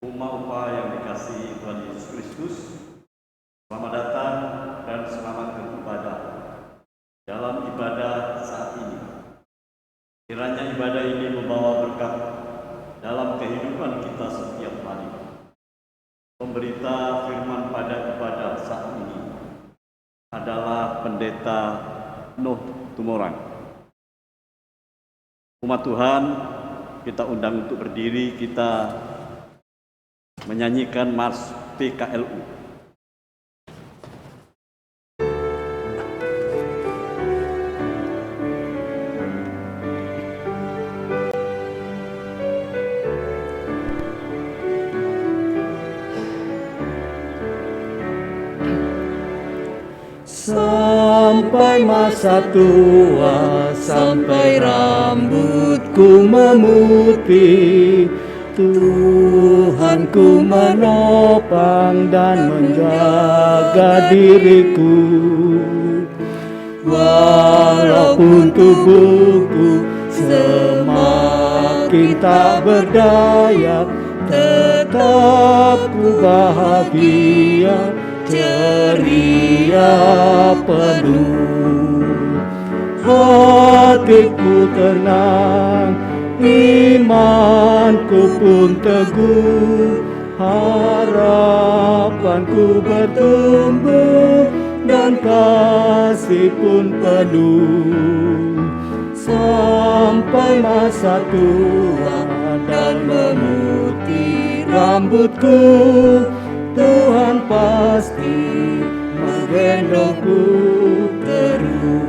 Umat yang dikasihi Tuhan Yesus Kristus, selamat datang dan selamat beribadah dalam ibadah saat ini. Kiranya ibadah ini membawa berkat dalam kehidupan kita setiap hari. Pemberita firman pada ibadah saat ini adalah Pendeta Nuh Tumorang. Umat Tuhan, kita undang untuk berdiri, kita menyanyikan Mars PKLU. Sampai masa tua, sampai rambutku memutih, Tuhanku menopang dan menjaga diriku. Walaupun tubuhku semakin tak berdaya, tetap ku bahagia, ceria penuh. Hatiku tenang, imanku pun teguh, harapanku bertumbuh dan kasih pun penuh. Sampai masa tua dan memutih rambutku, Tuhan pasti menggendongku terus.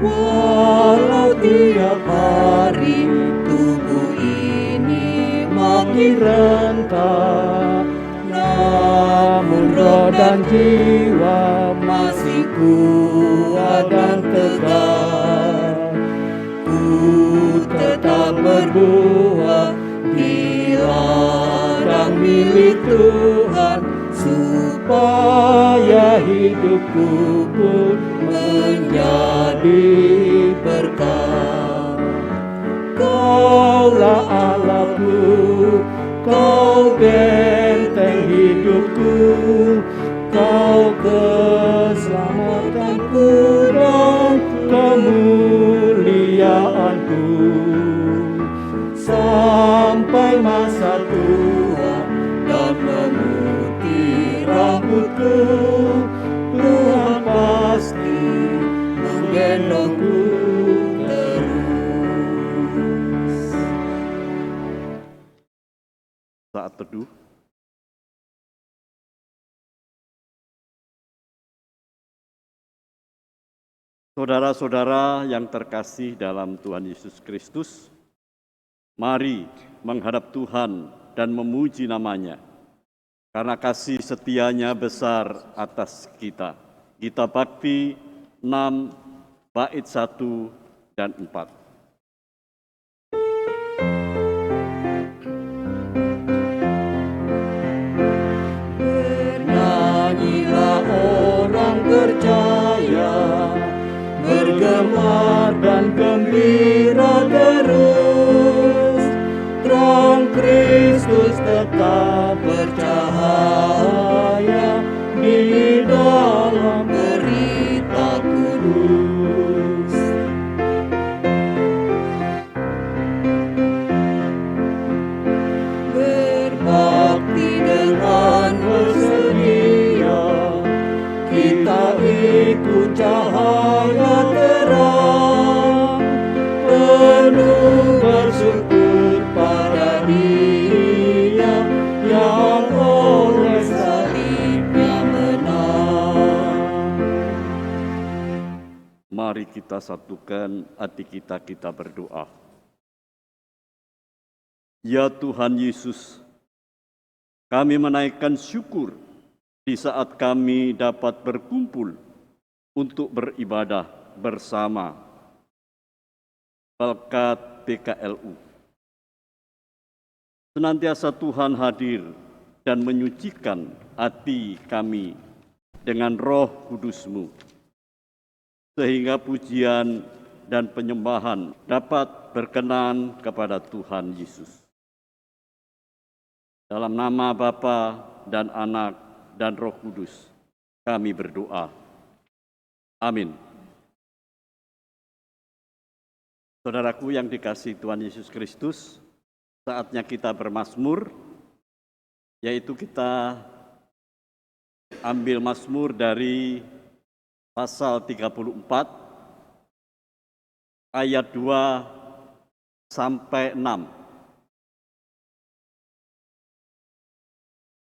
Walau tiap hari tubuh ini makin rentah, namun roh dan jiwa masih kuat dan tegar. Ku tetap berbuah di ladang milik Tuhan, supaya hidupku pun menjadi berkah. Kaulah Allahku, Kau benteng hidupku, Kau keselamatanku dan kemuliaanku. Sampai masa tua dan memutih rambutku, Tuhan pasti menggendongku terus. Saat teduh. Saudara-saudara yang terkasih dalam Tuhan Yesus Kristus, mari menghadap Tuhan dan memuji nama-Nya, karena kasih setia-Nya besar atas kita. Gita Bakti 6, bait 1 dan 4. Bernyanyilah orang percaya, bergemar dan gembira terus. Terang Kristus tetap bercahaya di dalam berita kudus. Berbakti dengan bersedia, kita ikut cahaya terang, penuh bersyukur pada Dia yang oleh salibnya menang. Mari kita satukan hati kita berdoa. Ya Tuhan Yesus, kami menaikkan syukur di saat kami dapat berkumpul untuk beribadah bersama berkat PKLU. Senantiasa Tuhan hadir dan menyucikan hati kami dengan Roh Kudus-Mu. sehingga pujian dan penyembahan dapat berkenan kepada Tuhan Yesus. Dalam nama Bapa dan Anak dan Roh Kudus, kami berdoa. Amin. Saudaraku yang dikasihi Tuhan Yesus Kristus, saatnya kita bermazmur, yaitu kita ambil mazmur dari pasal 34, ayat 2 sampai 6.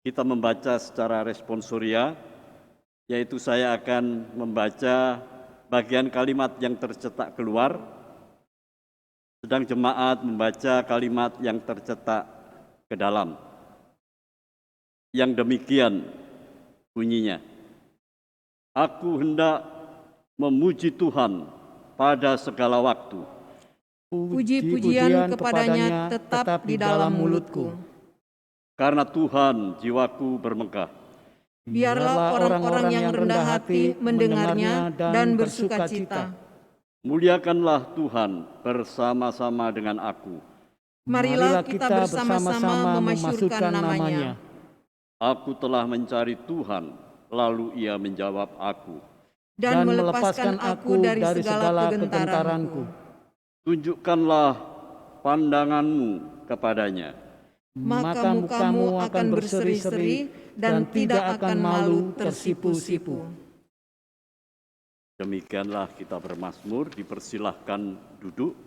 Kita membaca secara responsoria, yaitu saya akan membaca bagian kalimat yang tercetak keluar, sedang jemaat membaca kalimat yang tercetak ke dalam. Yang demikian bunyinya, aku hendak memuji Tuhan pada segala waktu. Puji-pujian kepadanya tetap di dalam mulutku. Karena Tuhan jiwaku bermegah. Biarlah orang-orang yang rendah hati mendengarnya dan bersukacita. Muliakanlah Tuhan bersama-sama dengan aku. Marilah kita bersama-sama memasyurkan namanya. Aku telah mencari Tuhan, lalu Ia menjawab aku. Dan melepaskan aku dari segala kegentaranku. Tunjukkanlah pandanganmu kepadanya. Maka mukamu akan berseri-seri dan tidak akan malu tersipu-sipu. Demikianlah kita bermazmur, dipersilahkan duduk.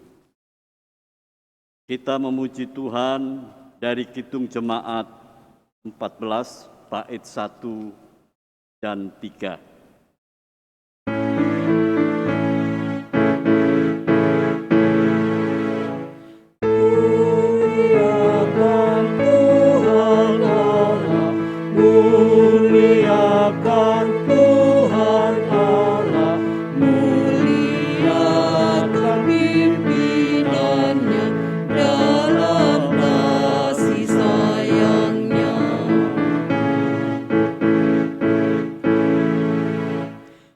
Kita memuji Tuhan dari Kidung Jemaat 14, bait 1 dan 3. Muliakan Tuhan Allah, muliakan pimpinannya dalam kasih sayangnya.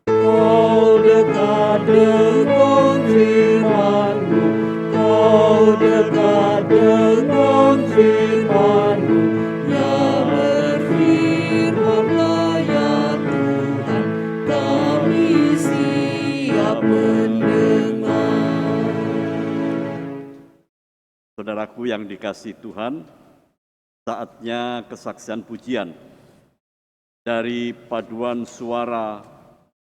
Kau dekat dengan firman-Mu, Kau dekat dengan firman-Mu, ya berfirmanlah ya Tuhan, kami siap mendengar. Saudaraku yang dikasihi Tuhan, saatnya kesaksian pujian dari paduan suara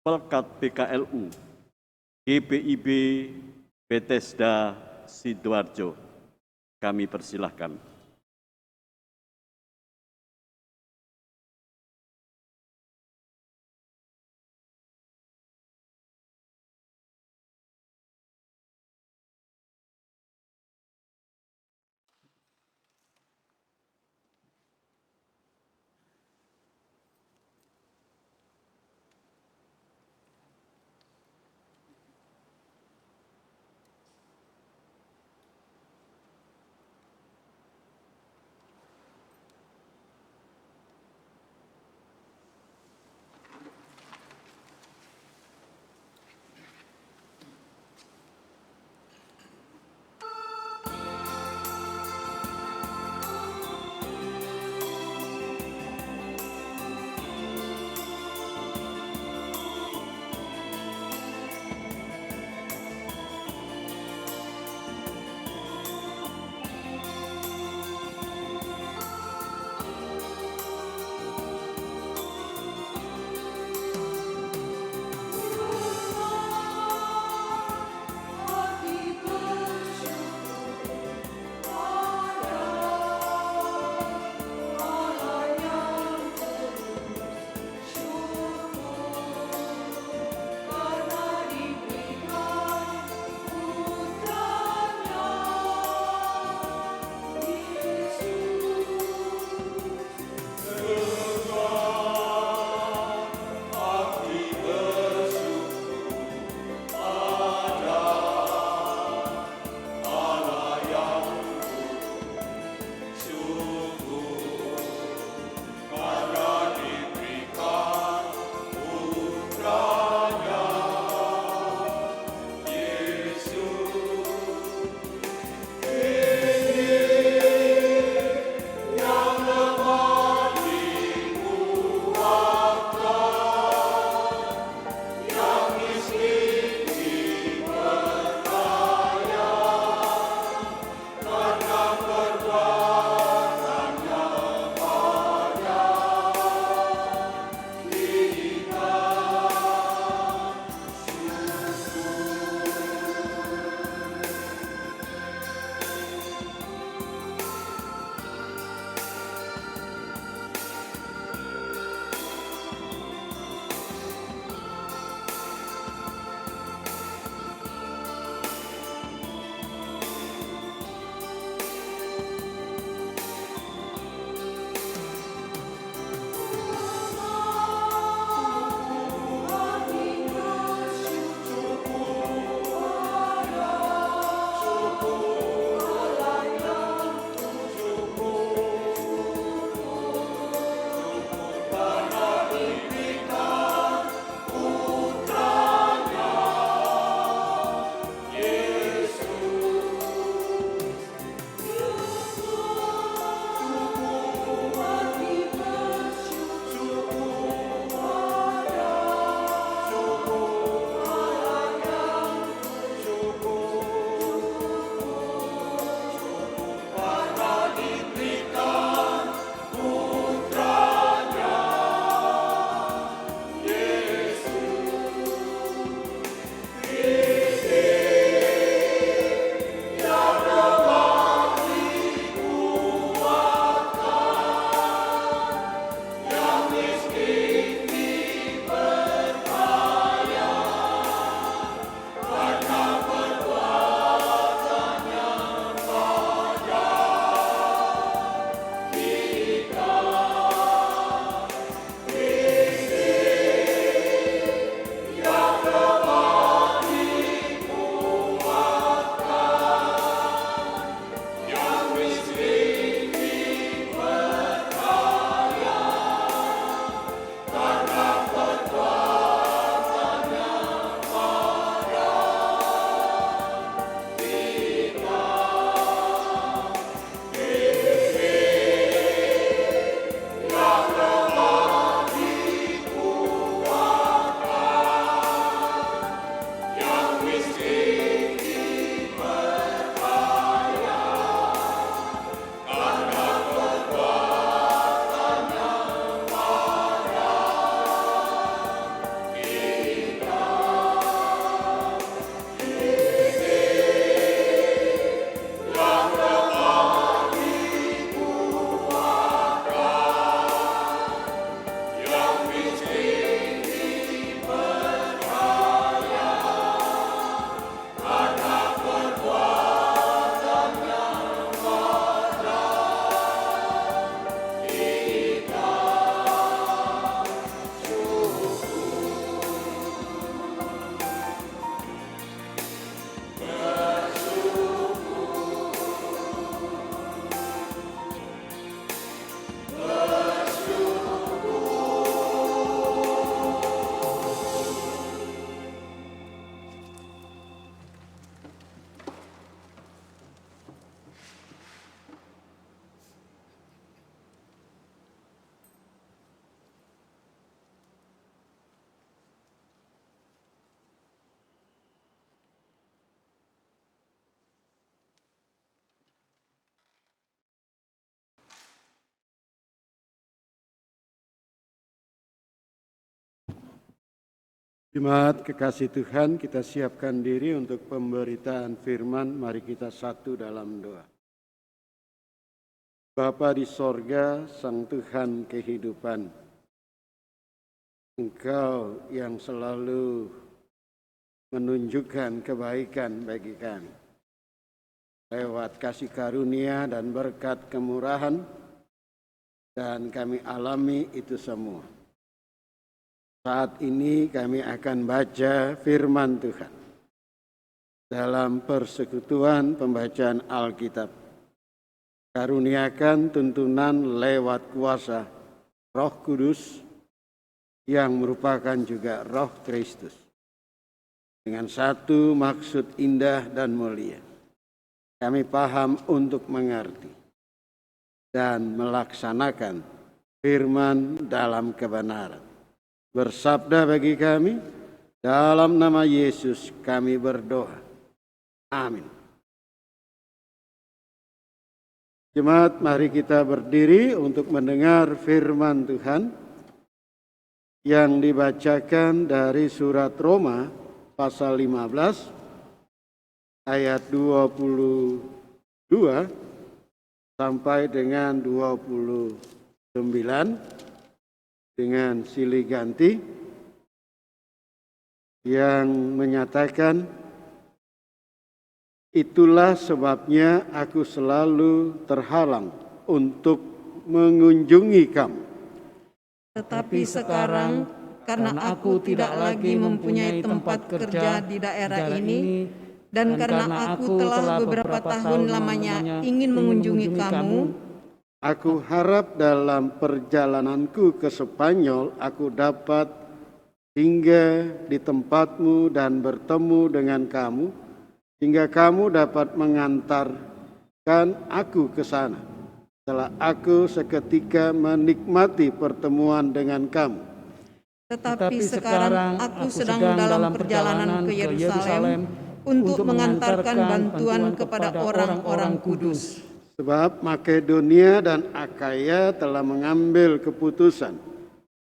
Pelkat PKLU, GPIB Bethesda Sidoarjo. Kami persilahkan. Jemaat kekasih Tuhan, kita siapkan diri untuk pemberitaan firman. Mari kita satu dalam doa. Bapa di sorga, Sang Tuhan kehidupan, Engkau yang selalu menunjukkan kebaikan bagi kami. Lewat kasih karunia dan berkat kemurahan, dan kami alami itu semua. Saat ini kami akan baca firman Tuhan dalam persekutuan pembacaan Alkitab. Karuniakan tuntunan lewat kuasa Roh Kudus yang merupakan juga Roh Kristus. Dengan satu maksud indah dan mulia, kami paham untuk mengerti dan melaksanakan firman dalam kebenaran. Bersabda bagi kami, dalam nama Yesus kami berdoa. Amin. Jemaat, mari kita berdiri untuk mendengar firman Tuhan yang dibacakan dari surat Roma pasal 15 ayat 22 sampai dengan 29 dengan silih ganti yang menyatakan, itulah sebabnya aku selalu terhalang untuk mengunjungi kamu. Tetapi sekarang, karena aku tidak lagi mempunyai tempat kerja di daerah ini, dan karena aku telah beberapa tahun lamanya ingin mengunjungi kamu, aku harap dalam perjalananku ke Spanyol aku dapat singgah di tempatmu dan bertemu dengan kamu, hingga kamu dapat mengantarkan aku ke sana. Setelah aku seketika menikmati pertemuan dengan kamu. tetapi sekarang aku sedang dalam perjalanan ke Yerusalem untuk mengantarkan bantuan kepada orang-orang kudus. Sebab Makedonia dan Akaya telah mengambil keputusan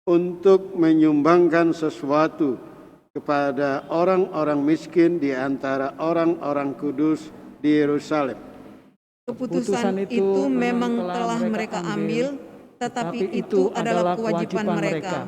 untuk menyumbangkan sesuatu kepada orang-orang miskin di antara orang-orang kudus di Yerusalem. Keputusan itu memang telah mereka ambil, tetapi itu adalah kewajiban mereka.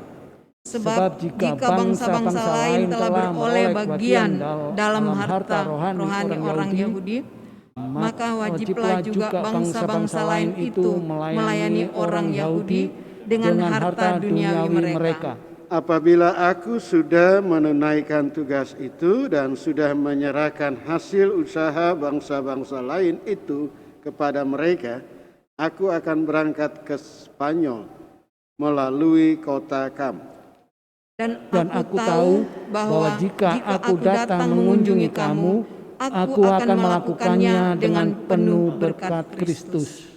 Sebab jika bangsa-bangsa lain telah beroleh bagian dalam harta rohani orang Yahudi, maka wajiblah juga bangsa-bangsa lain itu melayani orang Yahudi dengan harta duniawi mereka. Apabila aku sudah menunaikan tugas itu dan sudah menyerahkan hasil usaha bangsa-bangsa lain itu kepada mereka, aku akan berangkat ke Spanyol melalui kota kamu. Dan aku tahu bahwa jika aku datang mengunjungi kamu, aku akan melakukannya dengan penuh berkat Kristus.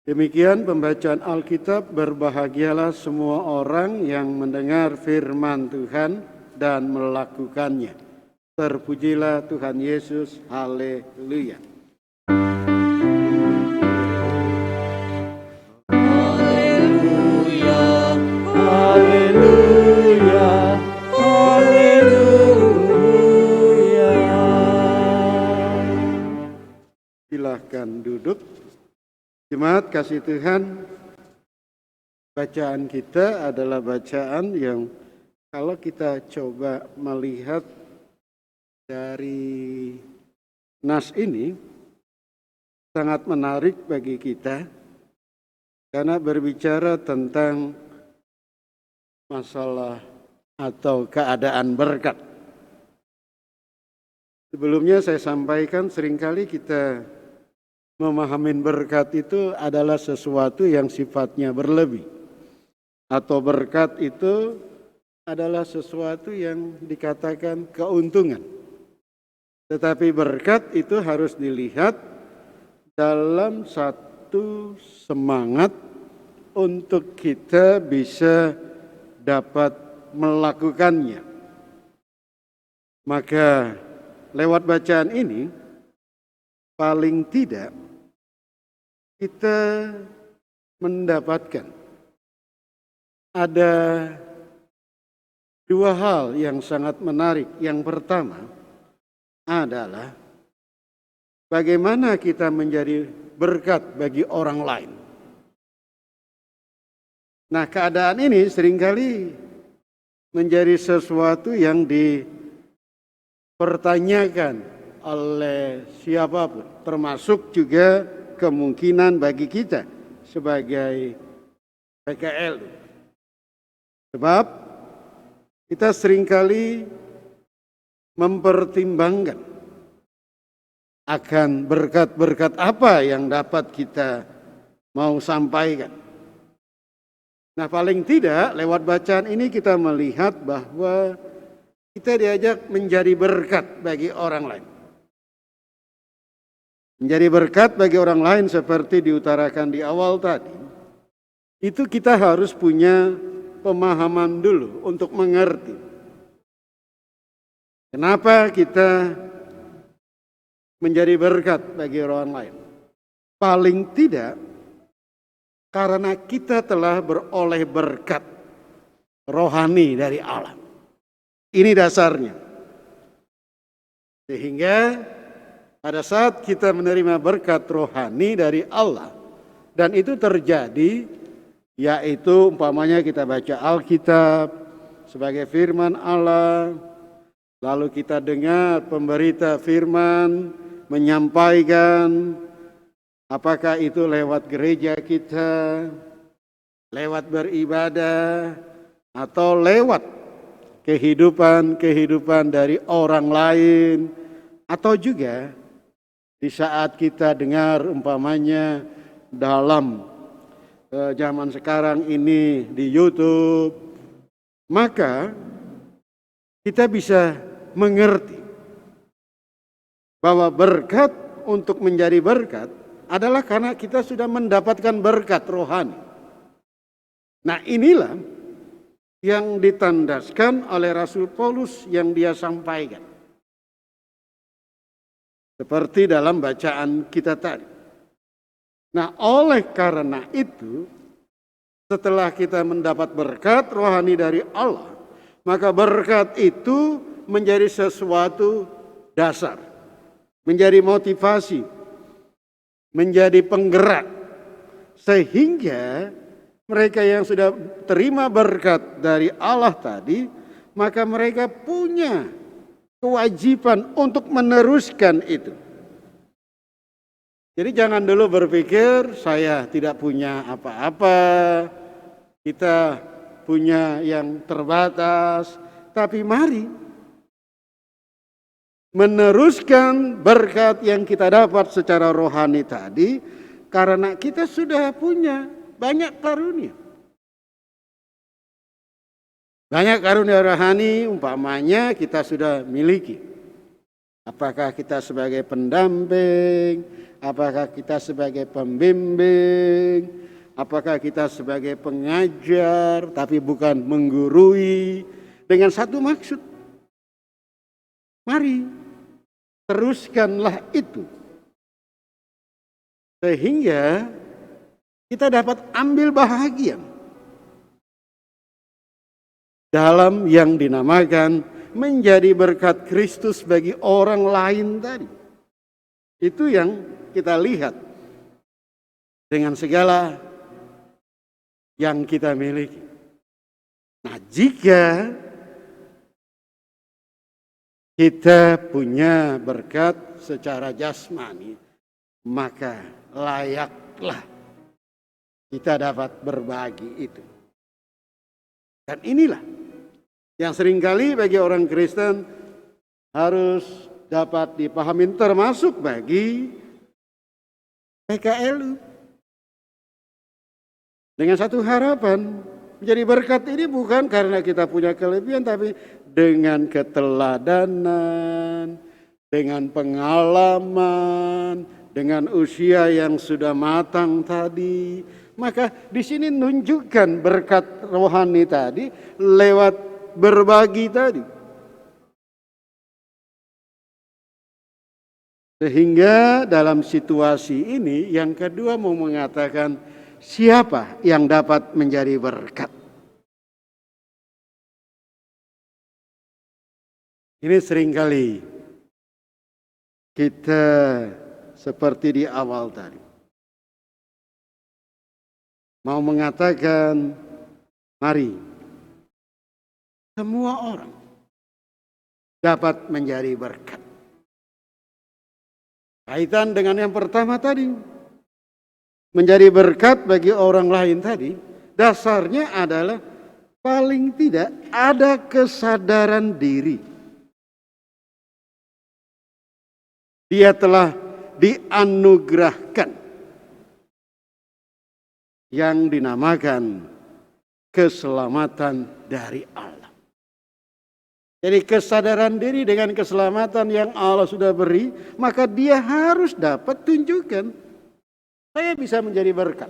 Demikian pembacaan Alkitab. Berbahagialah semua orang yang mendengar firman Tuhan dan melakukannya. Terpujilah Tuhan Yesus. Haleluya. Silahkan duduk. Jemaat kasih Tuhan, bacaan kita adalah bacaan yang kalau kita coba melihat dari nas ini sangat menarik bagi kita karena berbicara tentang masalah atau keadaan berkat. Sebelumnya saya sampaikan seringkali kita memahami berkat itu adalah sesuatu yang sifatnya berlebih. Atau berkat itu adalah sesuatu yang dikatakan keuntungan. Tetapi berkat itu harus dilihat dalam satu semangat untuk kita bisa dapat melakukannya. Maka lewat bacaan ini paling tidak kita mendapatkan ada dua hal yang sangat menarik. Yang pertama adalah bagaimana kita menjadi berkat bagi orang lain. Nah, keadaan ini seringkali menjadi sesuatu yang dipertanyakan oleh siapapun, termasuk juga kemungkinan bagi kita sebagai PKL. Sebab kita seringkali mempertimbangkan akan berkat-berkat apa yang dapat kita mau sampaikan. Nah, paling tidak lewat bacaan ini kita melihat bahwa kita diajak menjadi berkat bagi orang lain. Menjadi berkat bagi orang lain seperti diutarakan di awal tadi, itu kita harus punya pemahaman dulu untuk mengerti. Kenapa kita menjadi berkat bagi orang lain? Paling tidak karena kita telah beroleh berkat rohani dari Allah. Ini dasarnya. Sehingga pada saat kita menerima berkat rohani dari Allah, dan itu terjadi, yaitu umpamanya kita baca Alkitab sebagai firman Allah, lalu kita dengar pemberita firman menyampaikan, apakah itu lewat gereja kita, lewat beribadah, atau lewat kehidupan dari orang lain, atau juga di saat kita dengar umpamanya dalam zaman sekarang ini di YouTube, maka kita bisa mengerti bahwa berkat untuk menjadi berkat adalah karena kita sudah mendapatkan berkat rohani. Nah, inilah yang ditandaskan oleh Rasul Paulus yang dia sampaikan. Seperti dalam bacaan kita tadi. Nah, oleh karena itu, setelah kita mendapat berkat rohani dari Allah, maka berkat itu menjadi sesuatu dasar, menjadi motivasi, menjadi penggerak, sehingga mereka yang sudah terima berkat dari Allah tadi, maka mereka punya kewajiban untuk meneruskan itu. Jadi jangan dulu berpikir saya tidak punya apa-apa, kita punya yang terbatas, tapi mari meneruskan berkat yang kita dapat secara rohani tadi, karena kita sudah punya banyak karunia. Banyak karunia rohani umpamanya kita sudah miliki. Apakah kita sebagai pendamping, apakah kita sebagai pembimbing, apakah kita sebagai pengajar, tapi bukan menggurui, dengan satu maksud. Mari teruskanlah itu, sehingga kita dapat ambil bahagian dalam yang dinamakan menjadi berkat Kristus bagi orang lain tadi. Itu yang kita lihat dengan segala yang kita miliki. Nah, jika kita punya berkat secara jasmani, maka layaklah kita dapat berbagi itu. Dan inilah yang seringkali bagi orang Kristen harus dapat dipahami, termasuk bagi PKL. Dengan satu harapan, menjadi berkat ini bukan karena kita punya kelebihan, tapi dengan keteladanan, dengan pengalaman, dengan usia yang sudah matang tadi. Maka di sini nunjukkan berkat rohani tadi lewat berbagi tadi. Sehingga dalam situasi ini yang kedua mau mengatakan siapa yang dapat menjadi berkat. Ini seringkali kita seperti di awal tadi mau mengatakan, mari semua orang dapat menjadi berkat. Kaitan dengan yang pertama tadi, menjadi berkat bagi orang lain tadi, dasarnya adalah paling tidak ada kesadaran diri. Dia telah dianugerahkan yang dinamakan keselamatan dari Allah. Jadi kesadaran diri dengan keselamatan yang Allah sudah beri, maka dia harus dapat tunjukkan, saya bisa menjadi berkat.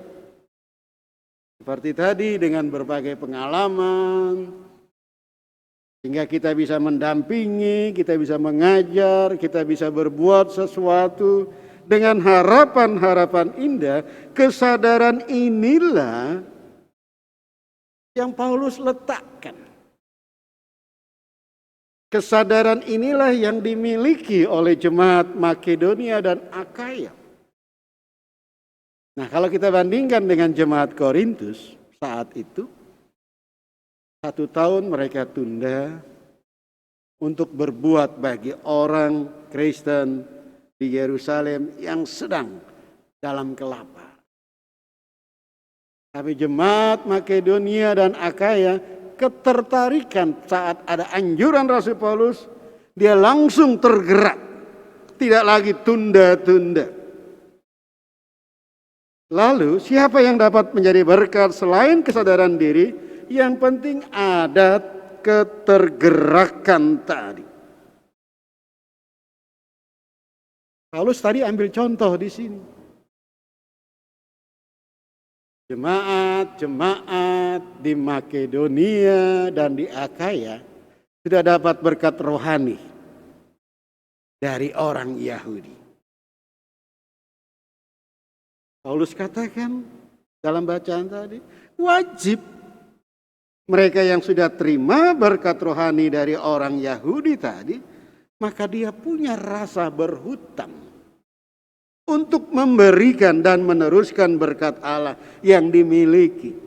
Seperti tadi dengan berbagai pengalaman, sehingga kita bisa mendampingi, kita bisa mengajar, kita bisa berbuat sesuatu dengan harapan-harapan indah. Kesadaran inilah yang Paulus letakkan. Kesadaran inilah yang dimiliki oleh jemaat Makedonia dan Akaya. Nah, kalau kita bandingkan dengan jemaat Korintus saat itu, 1 tahun mereka tunda untuk berbuat bagi orang Kristen di Yerusalem yang sedang dalam kelapa. Tapi jemaat Makedonia dan Akaya ketertarikan saat ada anjuran Rasul Paulus, dia langsung tergerak, tidak lagi tunda-tunda. Lalu siapa yang dapat menjadi berkat selain kesadaran diri? Yang penting ada ketergerakan tadi. Paulus tadi ambil contoh di sini. Jemaat-jemaat di Makedonia dan di Akaya sudah dapat berkat rohani dari orang Yahudi. Paulus katakan dalam bacaan tadi, wajib mereka yang sudah terima berkat rohani dari orang Yahudi tadi, maka dia punya rasa berhutang untuk memberikan dan meneruskan berkat Allah yang dimiliki.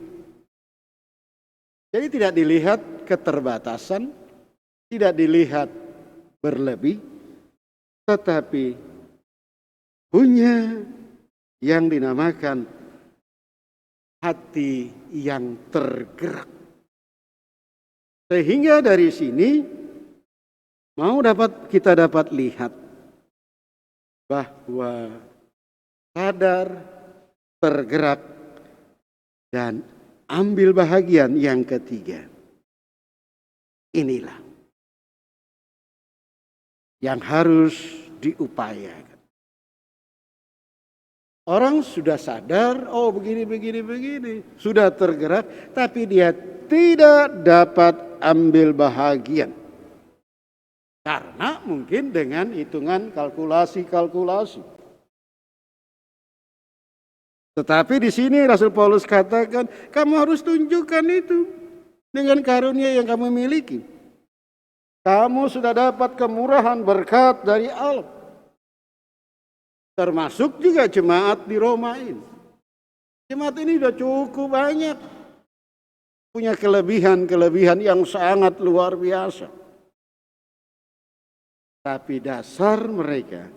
Jadi tidak dilihat keterbatasan, tidak dilihat berlebih, tetapi punya yang dinamakan hati yang tergerak. Sehingga dari sini kita dapat lihat bahwa sadar, tergerak, dan ambil bahagian yang ketiga. Inilah yang harus diupayakan. Orang sudah sadar, oh begini, sudah tergerak, tapi dia tidak dapat ambil bahagian. Karena mungkin dengan hitungan kalkulasi. Tetapi di sini Rasul Paulus katakan, kamu harus tunjukkan itu dengan karunia yang kamu miliki. Kamu sudah dapat kemurahan berkat dari Allah. Termasuk juga jemaat di Roma ini. Jemaat ini sudah cukup banyak. Punya kelebihan-kelebihan yang sangat luar biasa. Tapi dasar mereka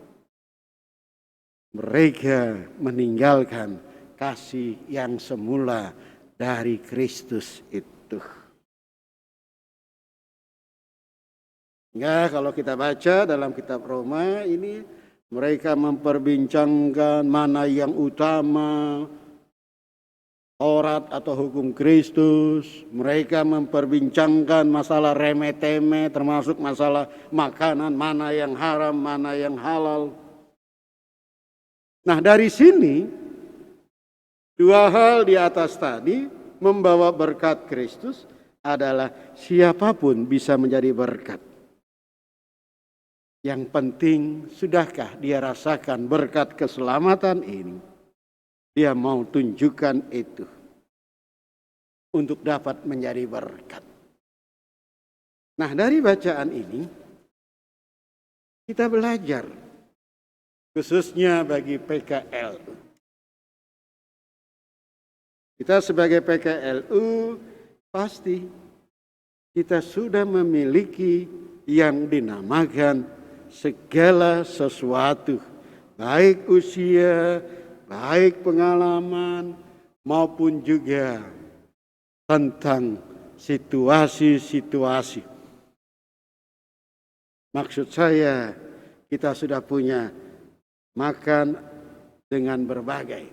meninggalkan kasih yang semula dari Kristus itu. Ya, kalau kita baca dalam kitab Roma ini, mereka memperbincangkan mana yang utama, Taurat atau hukum Kristus. Mereka memperbincangkan masalah remeh-temeh, termasuk masalah makanan, mana yang haram, mana yang halal. Nah, dari sini, dua hal di atas tadi membawa berkat Kristus adalah siapapun bisa menjadi berkat. Yang penting, sudahkah dia rasakan berkat keselamatan ini? Dia mau tunjukkan itu untuk dapat menjadi berkat. Nah, dari bacaan ini kita belajar, khususnya bagi PKL. Kita sebagai PKLU pasti kita sudah memiliki yang dinamakan segala sesuatu, baik usia, baik pengalaman, maupun juga tentang situasi-situasi. Maksud saya, kita sudah punya makan dengan berbagai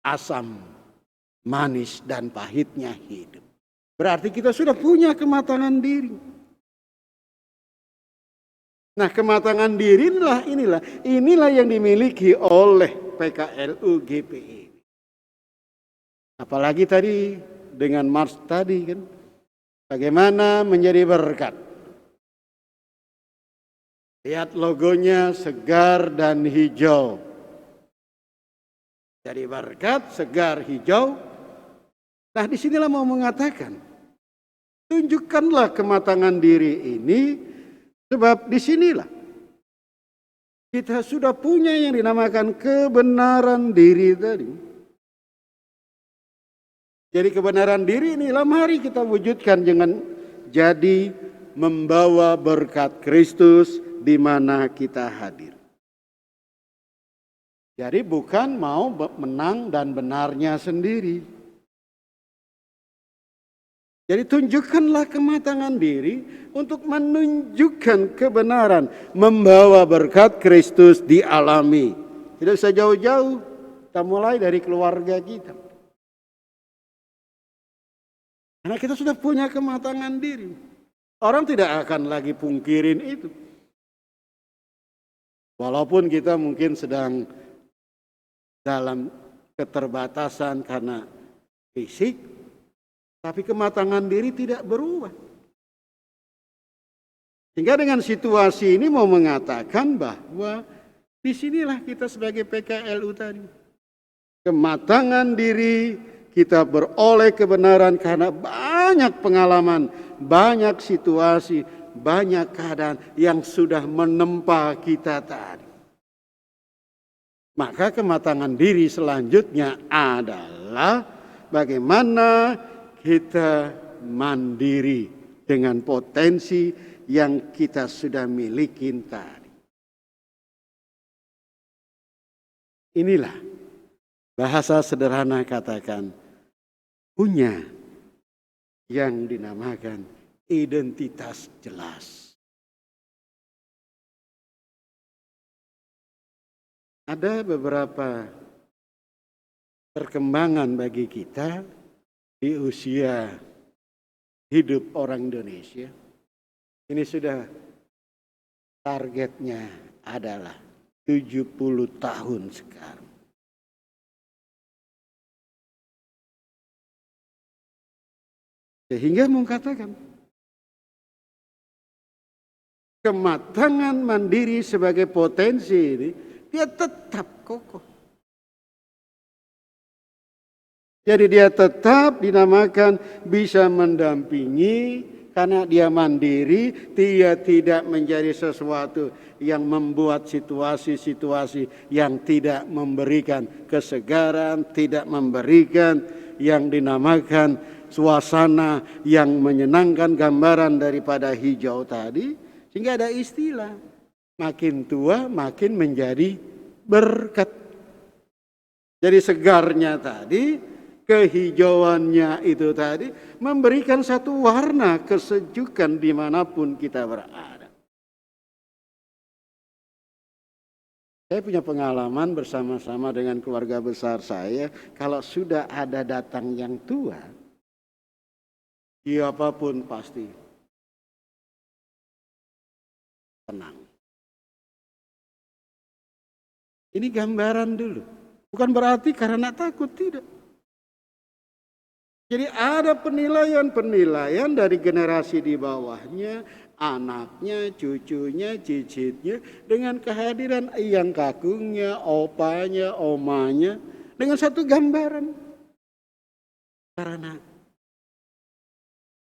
asam, manis, dan pahitnya hidup. Berarti kita sudah punya kematangan diri. Nah, kematangan diri inilah yang dimiliki oleh PKLU GPI. Apalagi tadi dengan Mars tadi kan, bagaimana menjadi berkat. Lihat logonya segar dan hijau. Jadi berkat, segar, hijau. Nah, disinilah mau mengatakan, tunjukkanlah kematangan diri ini, sebab disinilah kita sudah punya yang dinamakan kebenaran diri tadi. Jadi kebenaran diri inilah mari kita wujudkan dengan jadi membawa berkat Kristus di mana kita hadir. Jadi bukan mau menang dan benarnya sendiri. Jadi tunjukkanlah kematangan diri untuk menunjukkan kebenaran, membawa berkat Kristus dialami. Tidak usah jauh-jauh, kita mulai dari keluarga kita. Karena kita sudah punya kematangan diri. Orang tidak akan lagi pungkirin itu. Walaupun kita mungkin sedang dalam keterbatasan karena fisik, tapi kematangan diri tidak berubah. Sehingga dengan situasi ini mau mengatakan bahwa disinilah kita sebagai PKLU tadi. Kematangan diri kita beroleh kebenaran karena banyak pengalaman, banyak situasi, banyak keadaan yang sudah menempa kita tadi. Maka kematangan diri selanjutnya adalah bagaimana kita mandiri dengan potensi yang kita sudah miliki tadi. Inilah bahasa sederhana katakan punya yang dinamakan identitas jelas. Ada beberapa perkembangan bagi kita di usia hidup orang Indonesia. Ini sudah targetnya adalah 70 tahun sekarang. Sehingga mengatakan kematangan mandiri sebagai potensi ini dia tetap kokoh. Jadi dia tetap dinamakan bisa mendampingi karena dia mandiri, dia tidak menjadi sesuatu yang membuat situasi-situasi yang tidak memberikan kesegaran, tidak memberikan yang dinamakan suasana yang menyenangkan, gambaran daripada hijau tadi. Sehingga ada istilah, makin tua makin menjadi berkat. Jadi segarnya tadi, kehijauannya itu tadi memberikan satu warna kesejukan dimanapun kita berada. Saya punya pengalaman bersama-sama dengan keluarga besar saya, kalau sudah ada datang yang tua, siapapun pasti tenang. Ini gambaran dulu. Bukan berarti karena takut, tidak. Jadi ada penilaian-penilaian dari generasi di bawahnya, anaknya, cucunya, cicitnya, dengan kehadiran yang kakungnya, opanya, omanya, dengan satu gambaran. Karena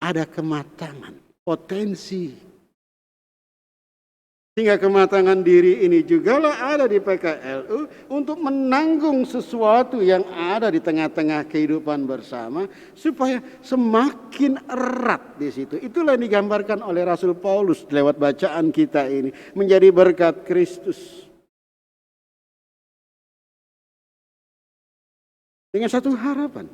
ada kematangan, potensi Sehingga kematangan diri ini jugalah ada di PKLU untuk menanggung sesuatu yang ada di tengah-tengah kehidupan bersama supaya semakin erat di situ. Itulah yang digambarkan oleh Rasul Paulus lewat bacaan kita ini, menjadi berkat Kristus. Dengan satu harapan.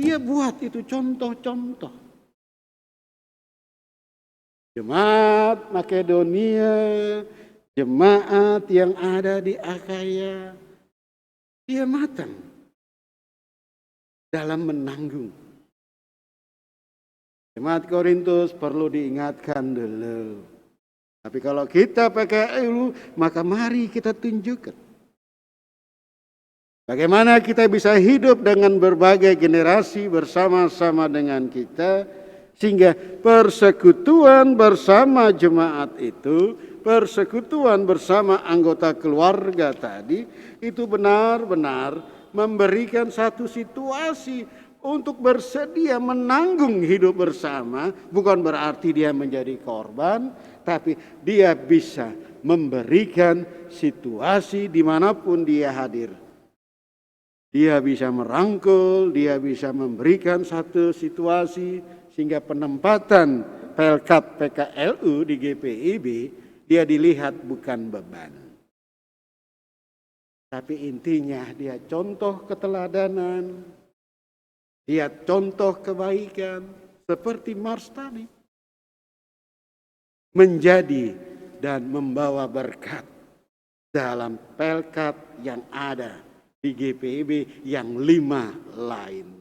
Dia buat itu contoh-contoh. Jemaat Makedonia, jemaat yang ada di Akaya, dia matang dalam menanggung. Jemaat Korintus perlu diingatkan dulu. Tapi kalau kita pakai dulu, maka mari kita tunjukkan bagaimana kita bisa hidup dengan berbagai generasi bersama-sama dengan kita. Sehingga persekutuan bersama jemaat itu, persekutuan bersama anggota keluarga tadi, itu benar-benar memberikan satu situasi untuk bersedia menanggung hidup bersama. Bukan berarti dia menjadi korban, tapi dia bisa memberikan situasi dimanapun dia hadir. Dia bisa merangkul, dia bisa memberikan satu situasi sehingga penempatan Pelkat PKLU di GPIB dia dilihat bukan beban. Tapi intinya dia contoh keteladanan, dia contoh kebaikan seperti Mars tadi. Menjadi dan membawa berkat dalam Pelkat yang ada di GPIB yang 5 lainnya.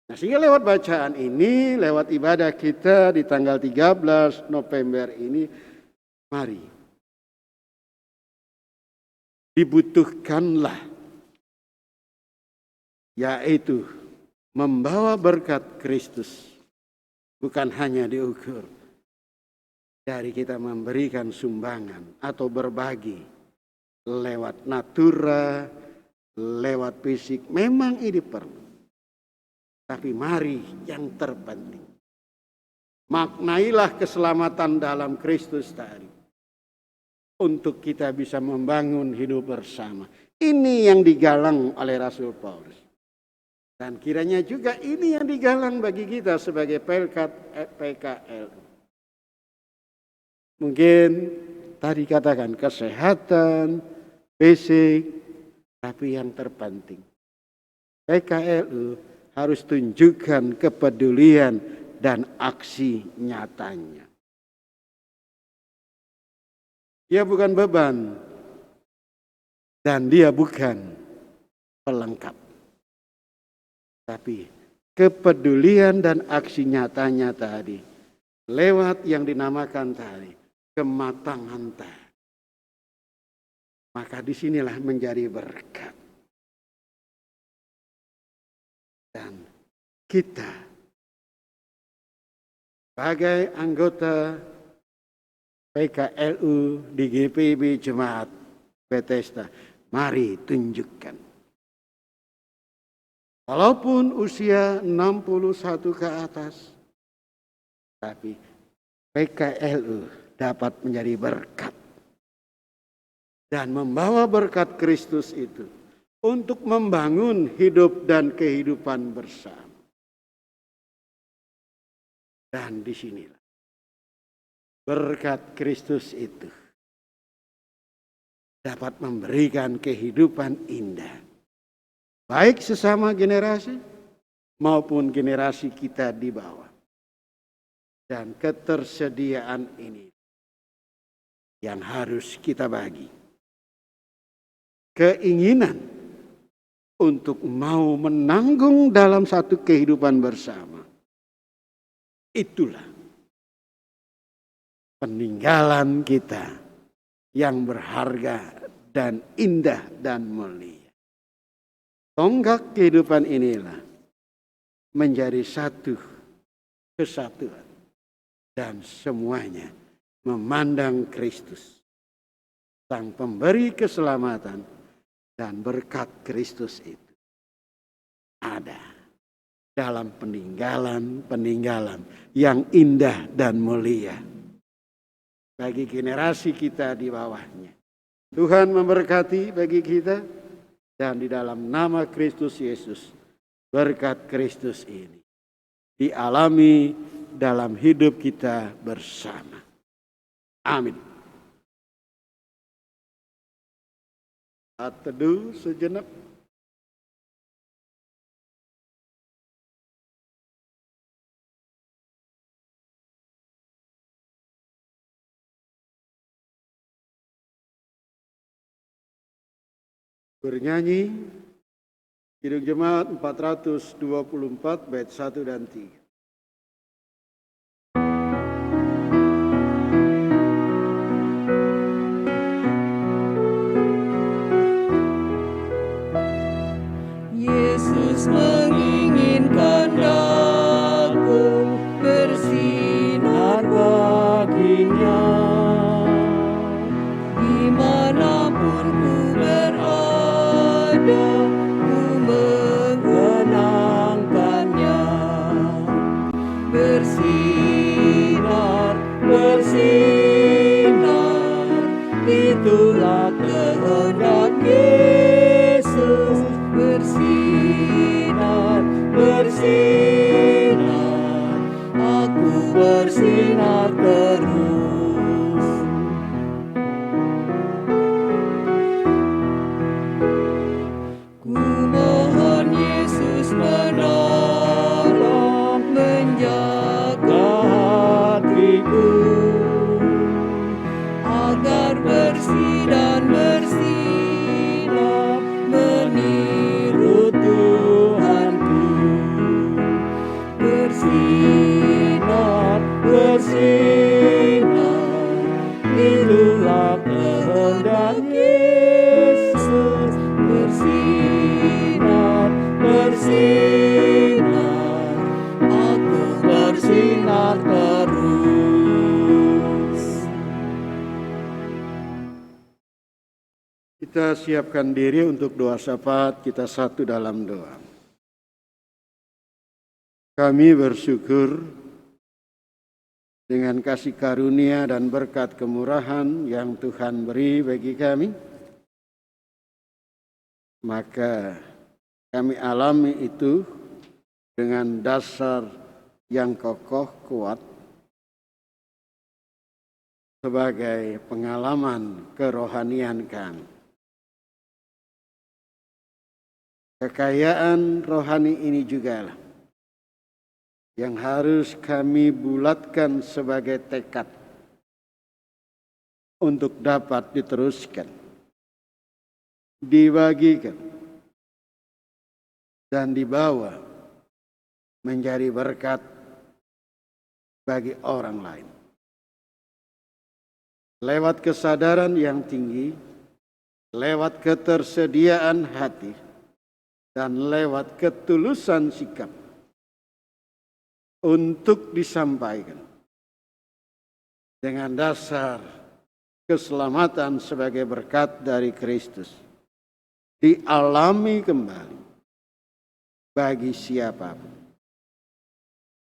Nah, sehingga lewat bacaan ini, lewat ibadah kita di tanggal 13 November ini, mari dibutuhkanlah, yaitu membawa berkat Kristus. Bukan hanya diukur dari kita memberikan sumbangan atau berbagi lewat natura, lewat fisik. Memang ini perlu. Tapi mari yang terpenting, maknailah keselamatan dalam Kristus tadi. Untuk kita bisa membangun hidup bersama. Ini yang digalang oleh Rasul Paulus. Dan kiranya juga ini yang digalang bagi kita sebagai Pelkat PKL. Mungkin tadi katakan kesehatan, fisik, tapi yang terpenting. PKLU harus tunjukkan kepedulian dan aksi nyatanya. Dia bukan beban dan dia bukan pelengkap. Tapi kepedulian dan aksi nyatanya tadi lewat yang dinamakan tadi kematangan tadi. Maka disinilah menjadi berkat. Dan kita sebagai anggota PKLU di GPIB Jemaat Bethesda, mari tunjukkan. Walaupun usia 61 ke atas, tapi PKLU dapat menjadi berkat. Dan membawa berkat Kristus itu untuk membangun hidup dan kehidupan bersama. Dan disinilah berkat Kristus itu dapat memberikan kehidupan indah. Baik sesama generasi maupun generasi kita di bawah. Dan ketersediaan ini yang harus kita bagi. Keinginan untuk mau menanggung dalam satu kehidupan bersama. Itulah peninggalan kita yang berharga dan indah dan mulia. Tonggak kehidupan inilah menjadi satu kesatuan dan semuanya memandang Kristus, Sang Pemberi keselamatan. Dan berkat Kristus itu ada dalam peninggalan yang indah dan mulia bagi generasi kita di bawahnya. Tuhan memberkati bagi kita, dan di dalam nama Kristus Yesus, berkat Kristus ini dialami dalam hidup kita bersama. Amin. Teduh sejenak. Bernyanyi Kidung Jemaat 424 bait 1 dan 3. Yesus menginginkan aku bersinar baginya, dimanapun ku berada, ku mengenangkannya. Bersinar, bersinar, itulah kehendak Yesus. Bersinar, bersinar, aku bersinar terus. Ku mohon Yesus menolong, menjaga hatiku, agar bersih dan bersinar meniru Tuhanku. Bersinar, bersinar, itulah kehendak Yesus. Bersinar, bersinar, aku bersinar terus. Kita siapkan diri untuk doa syafaat, kita satu dalam doa. Kami bersyukur dengan kasih karunia dan berkat kemurahan yang Tuhan beri bagi kami. Maka kami alami itu dengan dasar yang kokoh kuat sebagai pengalaman kerohanian kami. Kekayaan rohani ini juga lah yang harus kami bulatkan sebagai tekad untuk dapat diteruskan, dibagikan, dan dibawa menjadi berkat bagi orang lain. Lewat kesadaran yang tinggi, lewat ketersediaan hati, dan lewat ketulusan sikap untuk disampaikan dengan dasar keselamatan sebagai berkat dari Kristus, dialami kembali bagi siapapun.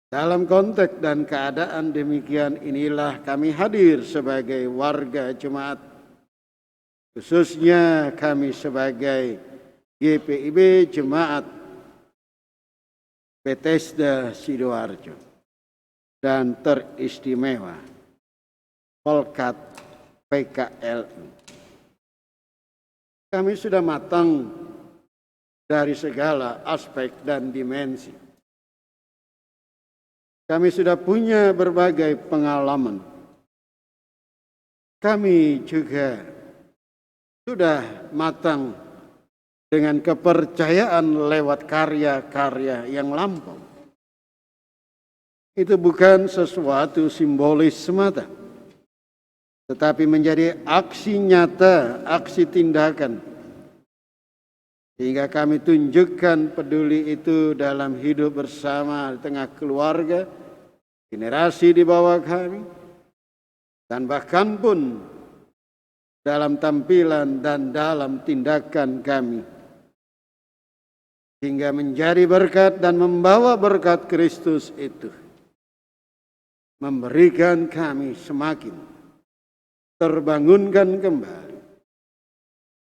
Dalam konteks dan keadaan demikian inilah kami hadir sebagai warga jemaat, khususnya kami sebagai GPIB Jemaat Bethesda Sidoarjo dan teristimewa Polkat PKLU. Kami sudah matang dari segala aspek dan dimensi. Kami sudah punya berbagai pengalaman. Kami juga sudah matang dengan kepercayaan lewat karya-karya yang lampau. Itu bukan sesuatu simbolis semata, tetapi menjadi aksi nyata, aksi tindakan. Sehingga kami tunjukkan peduli itu dalam hidup bersama di tengah keluarga, generasi di bawah kami, dan bahkan pun dalam tampilan dan dalam tindakan kami hingga menjadi berkat dan membawa berkat Kristus itu, memberikan kami semakin terbangunkan kembali.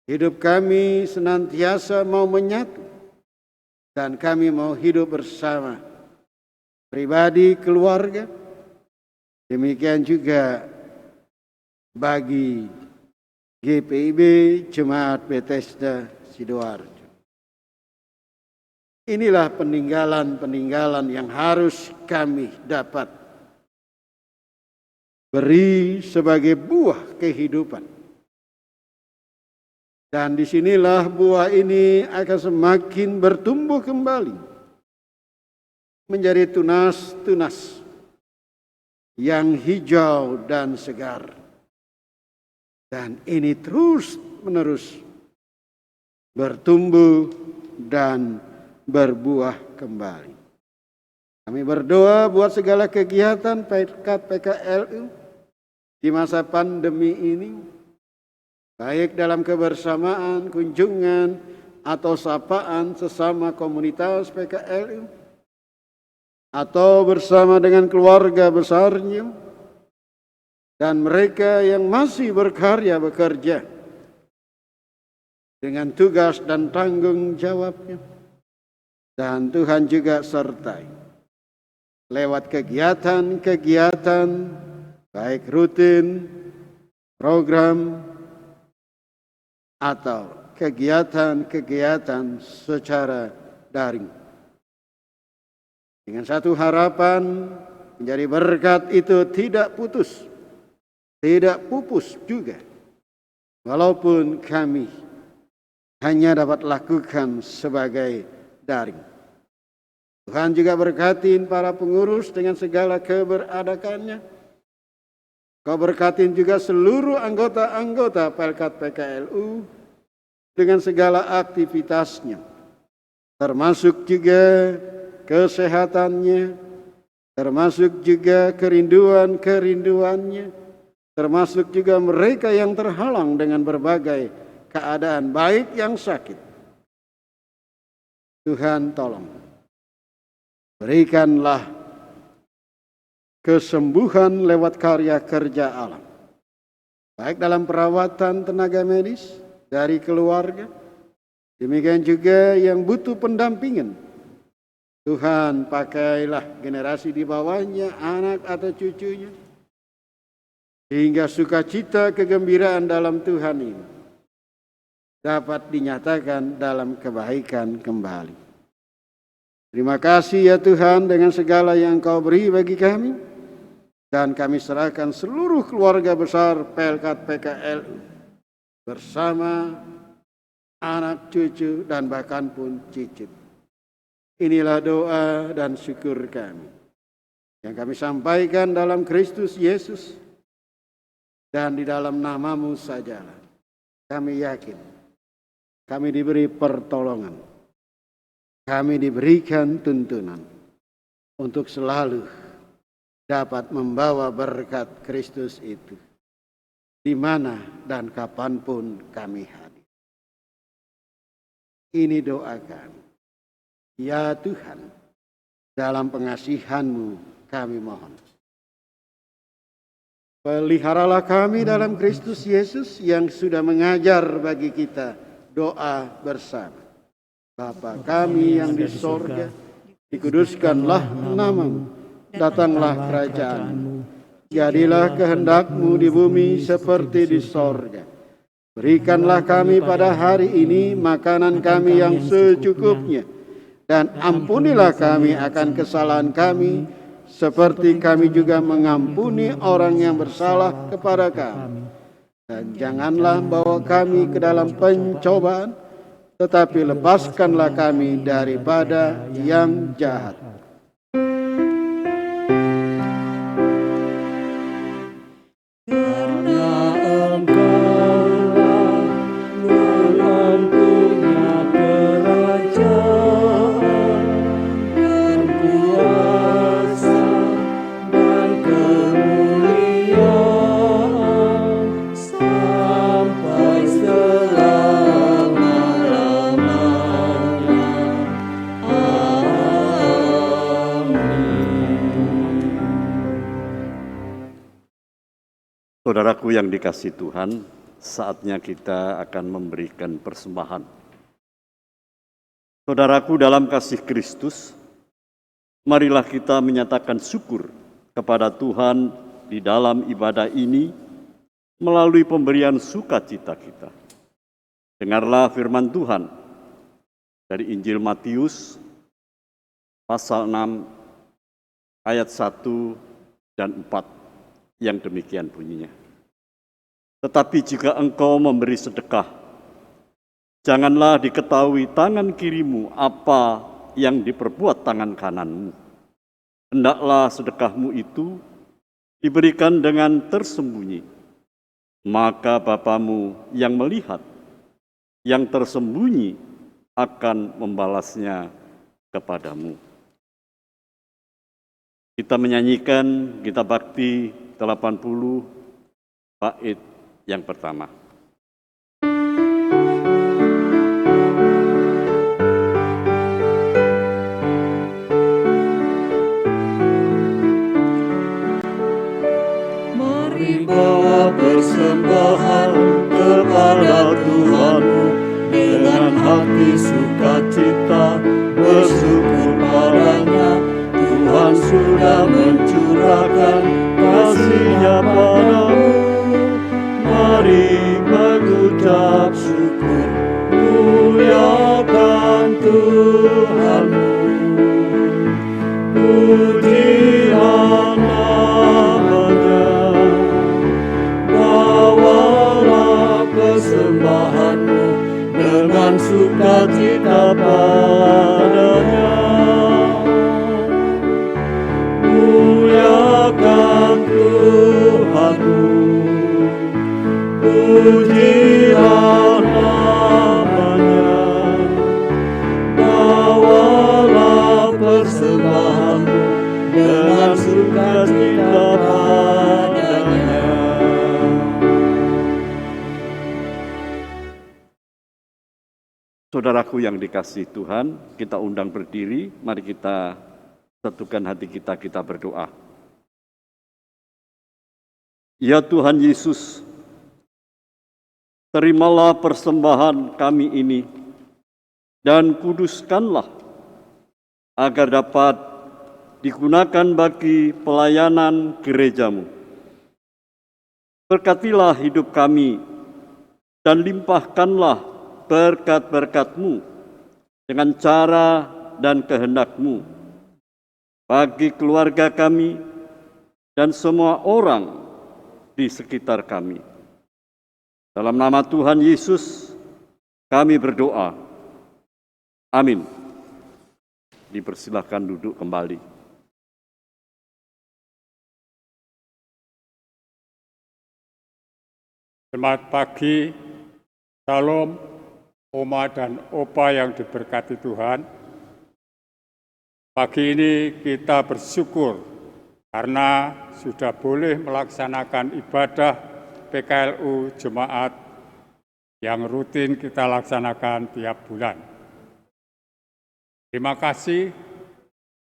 Hidup kami senantiasa mau menyatu, dan kami mau hidup bersama pribadi, keluarga. Demikian juga bagi GPIB Jemaat Bethesda Sidoarjo. Inilah peninggalan-peninggalan yang harus kami dapat beri sebagai buah kehidupan. Dan disinilah buah ini akan semakin bertumbuh kembali, menjadi tunas-tunas yang hijau dan segar. Dan ini terus-menerus bertumbuh dan berbuah kembali. Kami berdoa buat segala kegiatan PKLU di masa pandemi ini, baik dalam kebersamaan, kunjungan, atau sapaan sesama komunitas PKLU, atau bersama dengan keluarga besarnya, dan mereka yang masih berkarya bekerja dengan tugas dan tanggung jawabnya. Dan Tuhan juga sertai lewat kegiatan-kegiatan baik rutin, program, atau kegiatan-kegiatan secara daring. Dengan satu harapan, menjadi berkat itu tidak putus, tidak pupus juga. Walaupun kami hanya dapat lakukan sebagai daring. Tuhan juga berkatin para pengurus dengan segala keberadakannya. Kau berkatin juga seluruh anggota-anggota Pelkat PKLU dengan segala aktivitasnya, termasuk juga kesehatannya, termasuk juga kerinduan-kerinduannya, termasuk juga mereka yang terhalang dengan berbagai keadaan, baik yang sakit. Tuhan tolong, berikanlah kesembuhan lewat karya kerja Allah, baik dalam perawatan tenaga medis dari keluarga, demikian juga yang butuh pendampingan. Tuhan pakailah generasi di bawahnya, anak atau cucunya, hingga sukacita kegembiraan dalam Tuhan ini dapat dinyatakan dalam kebaikan kembali. Terima kasih ya Tuhan dengan segala yang Kau beri bagi kami, dan kami serahkan seluruh keluarga besar Pelkat PKLU bersama anak, cucu, dan bahkan pun cicit. Inilah doa dan syukur kami yang kami sampaikan dalam Kristus Yesus, dan di dalam nama-Mu sajalah kami yakin kami diberi pertolongan, kami diberikan tuntunan untuk selalu dapat membawa berkat Kristus itu di mana dan kapanpun kami hadir. Ini doa kami. Ya Tuhan, dalam pengasihan-Mu kami mohon. Peliharalah kami dalam Kristus Yesus yang sudah mengajar bagi kita doa bersama. Bapa kami yang di sorga, dikuduskanlah nama-Mu, datanglah kerajaan-Mu, jadilah kehendak-Mu di bumi seperti di sorga. Berikanlah kami pada hari ini makanan kami yang secukupnya, dan ampunilah kami akan kesalahan kami, seperti kami juga mengampuni orang yang bersalah kepada kami. Dan janganlah bawa kami ke dalam pencobaan, tetapi lepaskanlah kami daripada yang jahat. Saudaraku yang dikasihi Tuhan, saatnya kita akan memberikan persembahan. Saudaraku dalam kasih Kristus, marilah kita menyatakan syukur kepada Tuhan di dalam ibadah ini melalui pemberian sukacita kita. Dengarlah firman Tuhan dari Injil Matius pasal 6 ayat 1 dan 4 yang demikian bunyinya. Tetapi jika engkau memberi sedekah, janganlah diketahui tangan kirimu apa yang diperbuat tangan kananmu. Hendaklah sedekahmu itu diberikan dengan tersembunyi, maka Bapamu yang melihat yang tersembunyi akan membalasnya kepadamu. Kita menyanyikan Gita Bakti 80 bait yang pertama. Mari bawa persembahan kepada Tuhanmu dengan hati sukacita, bersyukur padanya. Tuhan sudah mencurahkan kasih-Nya padamu. Mari mengucap syukur, muliakan Tuhanmu. Pujilah nama-Nya, bawalah persembahanmu dengan sukacita padanya. Muliakan Tuhanmu, pujilah nama-Nya, bawalah persembahanmu dengan sukacita padanya. Saudaraku yang dikasihi Tuhan, kita undang berdiri, mari kita satukan hati kita, kita berdoa. Ya Tuhan Yesus, terimalah persembahan kami ini dan kuduskanlah agar dapat digunakan bagi pelayanan gereja-Mu. Berkatilah hidup kami dan limpahkanlah berkat-berkat-Mu dengan cara dan kehendak-Mu bagi keluarga kami dan semua orang di sekitar kami. Dalam nama Tuhan Yesus, kami berdoa. Amin. Dipersilahkan duduk kembali. Selamat pagi, Salam, Oma dan Opa yang diberkati Tuhan. Pagi ini kita bersyukur karena sudah boleh melaksanakan ibadah PKLU Jemaat yang rutin kita laksanakan tiap bulan. Terima kasih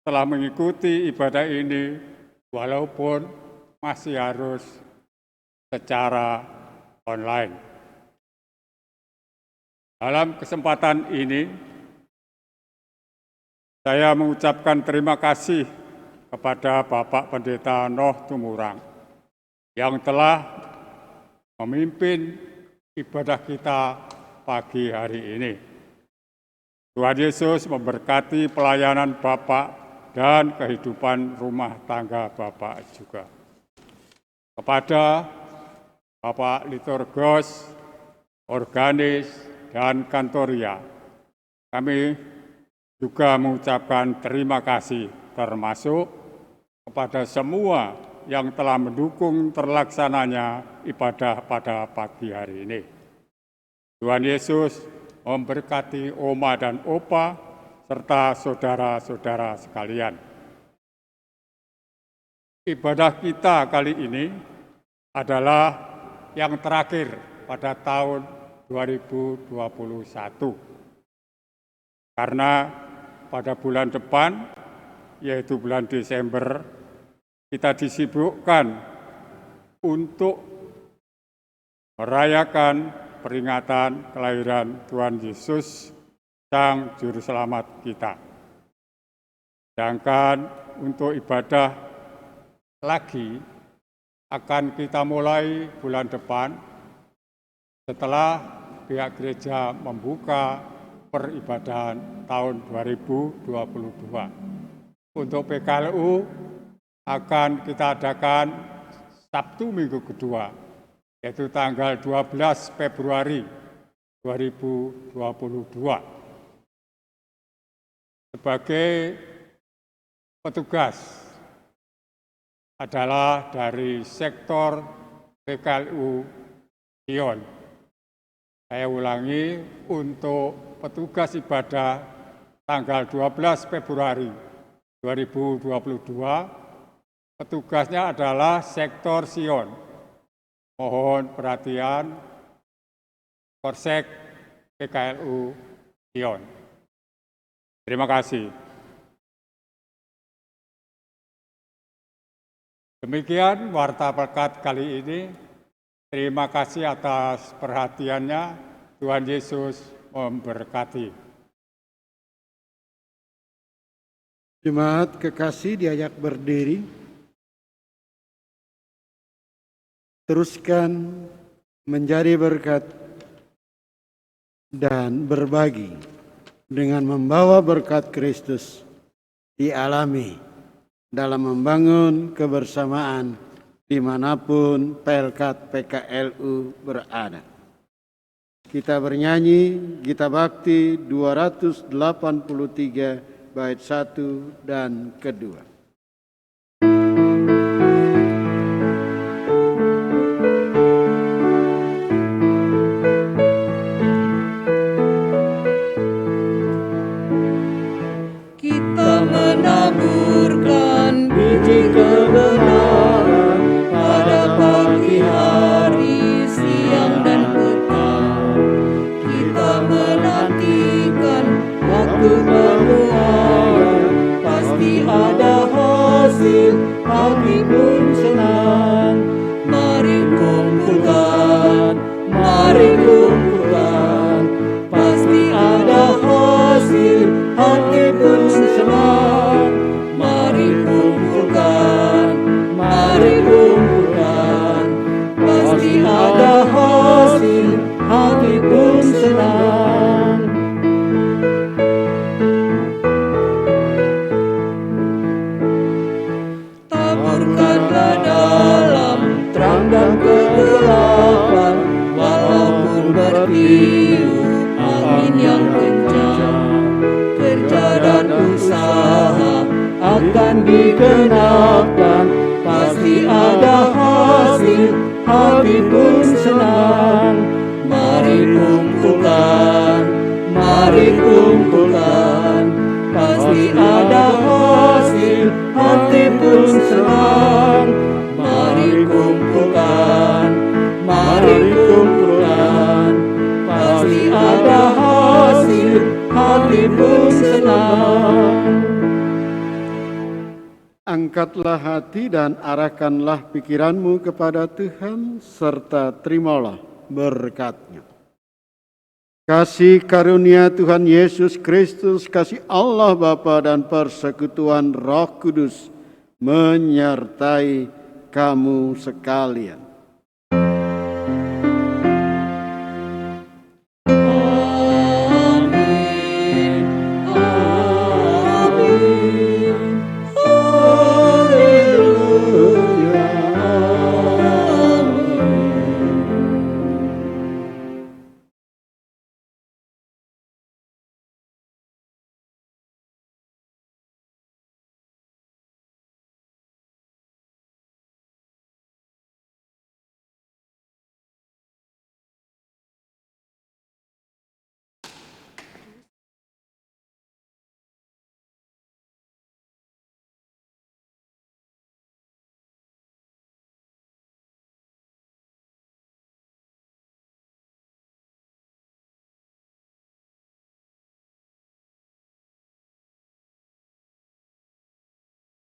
telah mengikuti ibadah ini walaupun masih harus secara online. Dalam kesempatan ini, saya mengucapkan terima kasih kepada Bapak Pendeta Noh Tumurang yang telah memimpin ibadah kita pagi hari ini. Tuhan Yesus memberkati pelayanan Bapak dan kehidupan rumah tangga Bapak juga. Kepada Bapak Liturgos, Organis, dan Kantoria, kami juga mengucapkan terima kasih termasuk kepada semua yang telah mendukung terlaksananya ibadah pada pagi hari ini. Tuhan Yesus memberkati Oma dan Opa serta saudara-saudara sekalian. Ibadah kita kali ini adalah yang terakhir pada tahun 2021. Karena pada bulan depan, yaitu bulan Desember, kita disibukkan untuk merayakan peringatan kelahiran Tuhan Yesus, Sang Juru Selamat kita. Sedangkan untuk ibadah lagi akan kita mulai bulan depan setelah pihak gereja membuka peribadahan tahun 2022. Untuk PKLU akan kita adakan Sabtu minggu kedua, yaitu tanggal 12 Februari 2022. Sebagai petugas adalah dari sektor PKLU Sion. Saya ulangi, untuk petugas ibadah tanggal 12 Februari 2022, petugasnya adalah sektor Sion. Mohon perhatian Korsek PKLU Sion. Terima kasih. Demikian Warta Pekat kali ini. Terima kasih atas perhatiannya. Tuhan Yesus memberkati. Jemaat kekasih diajak berdiri. Teruskan menjadi berkat dan berbagi dengan membawa berkat Kristus dialami dalam membangun kebersamaan dimanapun Pelkat PKLU berada. Kita bernyanyi Gita Bakti 283 bait 1 dan kedua. Kita menaburkan biji kebenaran pada pagi hari, siang dan petang. Kita menantikan waktu penuaian, pasti ada hasil, hati pun senang. mari kumpulkan, Mari kumpulkan, pasti ada hasil, hati pun senang. mari kumpulkan, Mari kumpulkan, pasti ada hasil, hati pun senang. taburkanlah dalam Terang dan kegelapan, walaupun bertiup angin yang kencang. Kerja dan usaha akan digenapkan, pasti ada hasil, hati pun senang. mari kumpulkan, Mari kumpulkan, pasti ada hasil, hati pun senang. Mari kumpulkan, mari kumpulkan, pasti ada hasil, hati pun senang. Angkatlah hati dan arahkanlah pikiranmu kepada Tuhan, serta terimalah berkat-Nya. Kasih karunia Tuhan Yesus Kristus, kasih Allah Bapa dan persekutuan Roh Kudus menyertai kamu sekalian.